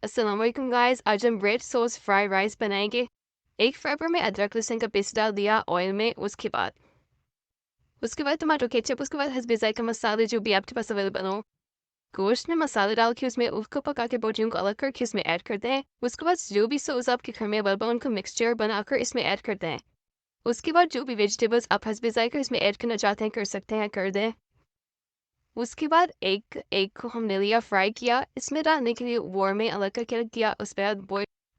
अस्सलाम वालेकुम गाइस। आज हम ब्रेड सॉस फ्राई राइस बनाएंगे। एक फ्राई पैन में अदरक लहसुन का पेस्ट डाल दिया ऑयल में। उसके बाद टमाटो केचप, उसके बाद हस्बे जायका मसाले जो भी आपके पास अवेलेबल हो। गोश्त में मसाले डाल के उसमें उसको पका के बोटियों को अलग करके उसमें ऐड कर दें। उसके बाद जो भी सॉस आपके घर में अवेलेबल उनको मिक्सचर बनाकर इसमें ऐड कर दें। उसके बाद जो भी वेजिटेबल्स आप हस्बे जायका इसमें ऐड करना चाहते हैं कर सकते हैं, कर दें। उसके बाद एग को हमने लिया, फ्राई किया, इसमें डालने के लिए वार्म में अलग करके रख दिया।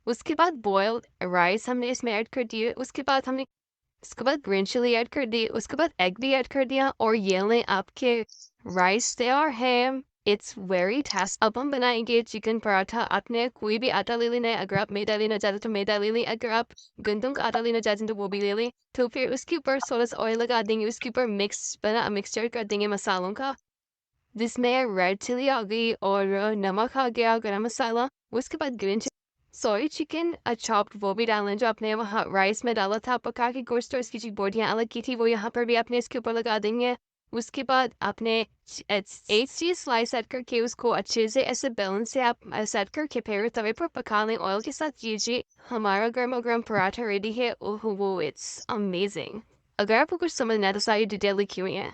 उसके बाद बॉयल्ड राइस हमने इसमें ऐड कर दिए। उसके बाद ग्रीन चिली ऐड कर दी। उसके बाद एग भी ऐड कर दिया और ये लें आपके राइस तैयार है। It's very taste. अब हम बनाएंगे चिकन पराठा। आपने कोई भी आटा ले लेना है। अगर आप मैदा लेना चाहते तो मैदा ले लें, अगर आप गंदम का आटा लेना चाहते हैं तो वो भी ले लें। तो फिर उसके ऊपर थोड़ा सा ऑयल लगा देंगे। उसके ऊपर मिक्सचर कर देंगे मसालों का, जिसमें रेड चिली आ गई और नमक आ गया, गरम मसाला। उसके बाद ग्रीन सोया चिकन चॉप्ड वो भी डालना जो आपने वहाँ राइस में डाला था पका के गोश्त, और इसकी जो बोटियाँ अलग की थी वो यहाँ पर भी आपने इसके ऊपर लगा देंगे। उसके बाद आपने एक चीज़ स्लाइस सेट करके उसको अच्छे से ऐसे बैलेंस से आप सेट करके फिर तवे पर पका लें ऑयल के साथ। कीजिए, हमारा गर्मा गर्म पराठा रेडी है। ओह वो इट्स अमेजिंग। अगर आपको कुछ समझ ना तो सारी डिटेल लिखी हुई है।